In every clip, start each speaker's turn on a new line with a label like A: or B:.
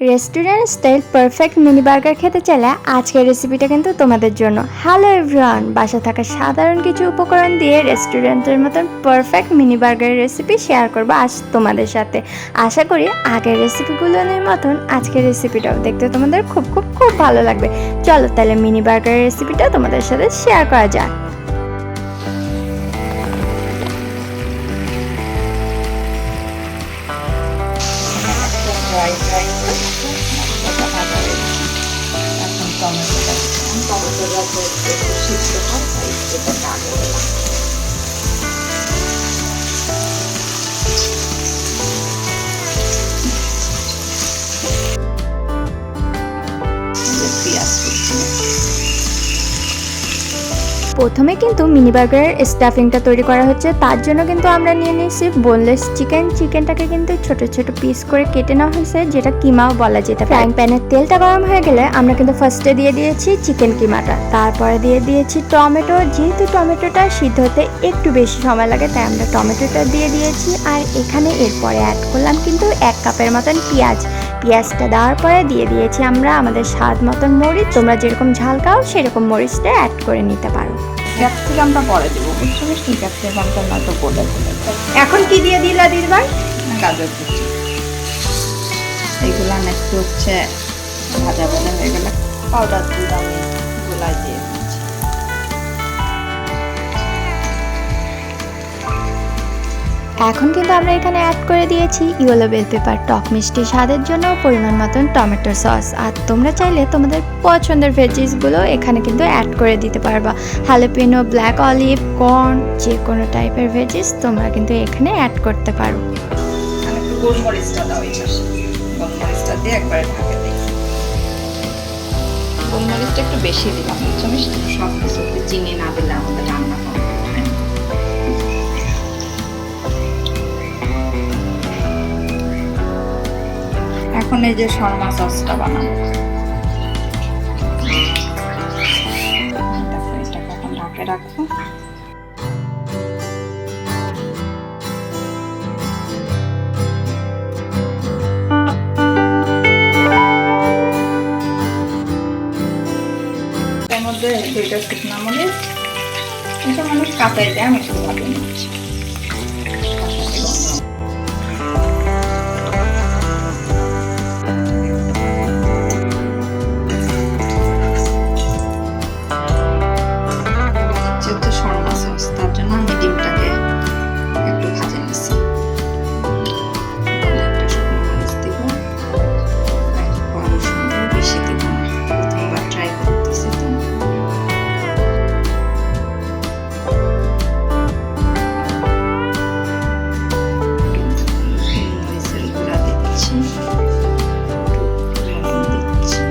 A: Restaurant style perfect mini burger খেতে চাইলে আজকের রেসিপিটা কিন্তু তোমাদের জন্য। হ্যালো এভরিওয়ান, বাসা থাকা সাধারণ কিছু উপকরণ দিয়ে রেস্টুরেন্টের মতন পারফেক্ট মিনি বার্গারের রেসিপি শেয়ার করবো আজ তোমাদের সাথে। আশা করি আগের রেসিপিগুলোর মতন আজকের রেসিপিটাও দেখতে তোমাদের খুব খুব খুব ভালো লাগবে। চলো তাহলে মিনি বার্গারের রেসিপিটা তোমাদের সাথে শেয়ার করা যাক।
B: টমেটোটা একটু সিদ্ধ হয় তাই এটা আগে দিলাম। পেঁয়াজ
A: প্রথমে কিন্তু মিনি বার্গারের স্টাফিংটা তৈরি করা হচ্ছে, তার জন্য কিন্তু আমরা নিয়ে নিয়েছি বোনলেস চিকেনটাকে কিন্তু ছোট ছোট পিস করে কেটে নেওয়া হয়েছে, যেটা কিমাও বলা যেতে পারে। ফ্রাইং প্যানের তেলটা গরম হয়ে গেলে আমরা কিন্তু ফার্স্টে দিয়ে দিয়েছি চিকেন কিমাটা, তারপরে দিয়ে দিয়েছি টমেটো। যেহেতু টমেটোটা সিদ্ধ হতে একটু বেশি সময় লাগে তাই আমরা টমেটোটা দিয়ে দিয়েছি। আর এখানে এরপরে অ্যাড করলাম কিন্তু 1 কাপের মতন পেঁয়াজটা দেওয়ার পরে দিয়ে দিয়েছি আমরা আমাদের স্বাদ মতন মরিচ। তোমরা যেরকম ঝাল খাও সেরকম মরিচটা অ্যাড করে নিতে পারো।
B: ক্যাপসিকামটা পরে দেবো, বুঝছো মিষ্টি? ক্যাপসিকামটা নয়তো গলে গলে।
A: এখন কি দিয়ে দিলা দিদিভাই?
B: গাজর কুচি। এইগুলো একটু হচ্ছে ভাজা ভাজা হয়ে গেলে পাউডার দুধ আমি গোলায় দিয়ে দিচ্ছি।
A: এখন কিন্তু আমরা এখানে অ্যাড করে দিয়েছি ইয়েলো বেল পেপার, টক মিষ্টি স্বাদের জন্য পরিমাণ মতন টমেটো সস। আর তোমরা চাইলে তোমাদের পছন্দের ভেজিসগুলো এখানে কিন্তু অ্যাড করে দিতে পারবা। হ্যালাপিনো, ব্ল্যাক অলিভ, কর্ন, যে কোনো টাইপের ভেজিস তোমরা কিন্তু এখানে অ্যাড করতে পারো।
B: আর একটু গোলমরিচটা দাও এই পাশে, গোলমরিচটা দিয়ে একবারে ঢাকে দিই। গোলমরিচটা একটু বেশি দিলাম, বুঝছো মিষ্টি? সব কিছুতে চিনি না দিলে আমাদের রান্না হবে। এখন এই যে শর্মা সসটা বানাবো, এটাকে এখন ঢাকে রাখবো। এর মধ্যে 2টা শুকনো মরিচ, এটা মানুষ কাঁচাই দেয়, আমি একটু ভালো নিচ্ছি। তার জন্য আমি ডিমটাকে একটু ভাজে নিচ্ছি। একটা শুকনো মরিচ দিব, বড় সুন্দর বেশি দিব না, প্রথমবার ট্রাই করতেছি তো। মরিচের গুঁড়া দিচ্ছি, দিচ্ছি।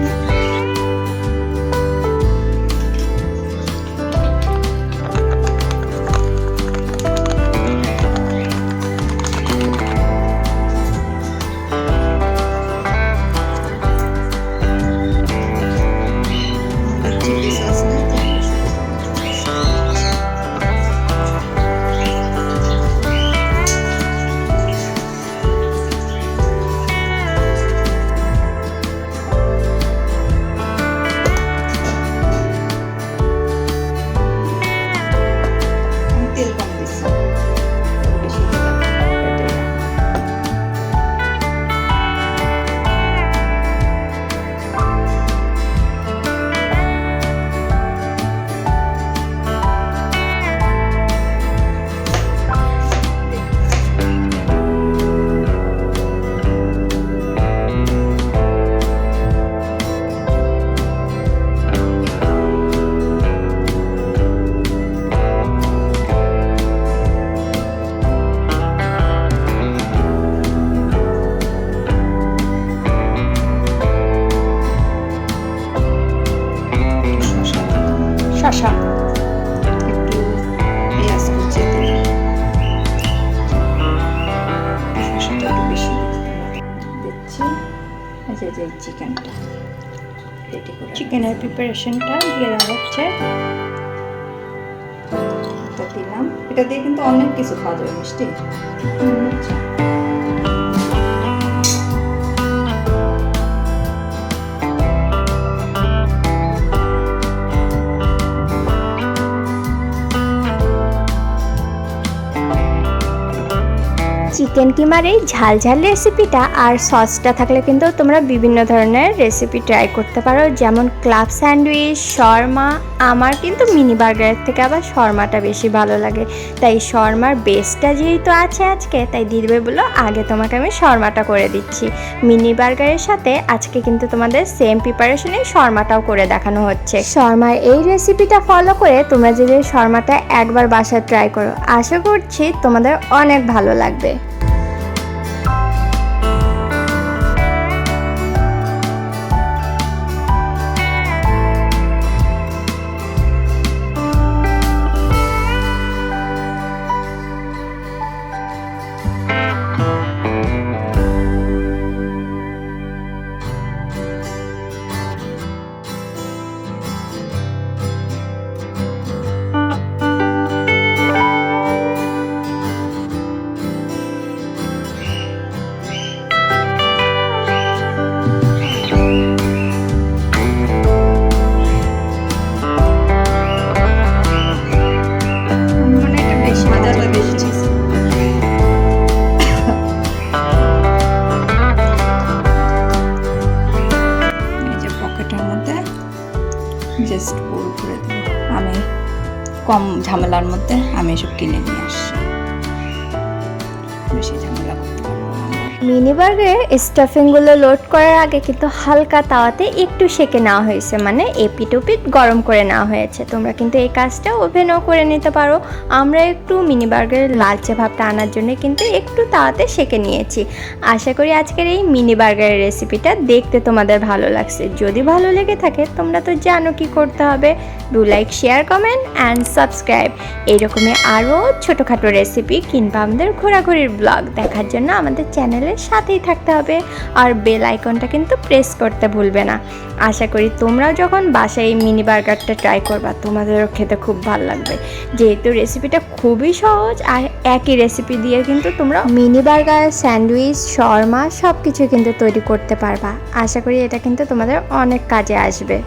B: শসা একটু পেঁয়াজ কুচি দিলাম, শসাটা একটু বেশি দিচ্ছি। এই যে চিকেনটা রেডি করে,
A: চিকেনের প্রিপারেশনটা দিয়ে দেওয়া হচ্ছে।
B: এটা দিলাম, এটা দিয়ে কিন্তু অনেক কিছু খাওয়া যাবে মিষ্টি।
A: চিকেন কিমার এই ঝাল ঝাল রেসিপিটা আর সসটা থাকলে কিন্তু তোমরা বিভিন্ন ধরনের রেসিপি ট্রাই করতে পারো, যেমন ক্লাব স্যান্ডউইচ, শর্মা। আমার কিন্তু মিনি বার্গারের থেকে আবার শর্মাটা বেশি ভালো লাগে, তাই শর্মার বেসটা যেহেতু আছে আজকে, তাই দিদিভাই বললো আগে তোমাকে আমি শর্মাটা করে দিচ্ছি। মিনি বার্গারের সাথে আজকে কিন্তু তোমাদের সেম প্রিপারেশনে শর্মাটাও করে দেখানো হচ্ছে। শর্মার এই রেসিপিটা ফলো করে তোমরা যদি শর্মাটা একবার বাসায় ট্রাই করো, আশা করছি তোমাদের অনেক ভালো লাগবে।
B: মানে এটা বেশ মজা লেগেছে। এই যে পকেটের মধ্যে জাস্ট পুরো করে দেবো। আমি কম ঝামেলার মধ্যে আমি এসব কিনে নিয়ে আসছি, বেশি ঝামেলা করতে পারবো না।
A: মিনি বার্গারের স্টাফিংগুলো লোড করার আগে কিন্তু হালকা তাওয়াতে একটু সেঁকে নেওয়া হয়েছে, মানে এপিট ওপিট গরম করে নেওয়া হয়েছে। তোমরা কিন্তু এই কাজটা ওভেনও করে নিতে পারো। আমরা একটু মিনি বার্গারের লালচে ভাবটা আনার জন্য কিন্তু একটু তাওয়াতে সেঁকে নিয়েছি। আশা করি আজকের এই মিনি বার্গারের রেসিপিটা দেখতে তোমাদের ভালো লাগছে। যদি ভালো লেগে থাকে তোমরা তো জানো কি করতে হবে, do like, share, comment and subscribe. এইরকমই আরও ছোটোখাটো রেসিপি কিংবা আমাদের ঘোরাঘুরির ব্লগ দেখার জন্য আমাদের চ্যানেলের সাথেই থাকতে হবে, আর বেল আইকনটা কিন্তু প্রেস করতে ভুলবে না। আশা করি তোমরাও যখন বাসায় এই মিনি বার্গারটা ট্রাই করবা তোমাদেরও খেতে খুব ভালো লাগবে, যেহেতু রেসিপিটা খুবই সহজ। আর একই রেসিপি দিয়ে কিন্তু তোমরা মিনি বার্গার, স্যান্ডউইচ, শর্মা সব কিছু কিন্তু তৈরি করতে পারবা। আশা করি এটা কিন্তু তোমাদের অনেক কাজে আসবে।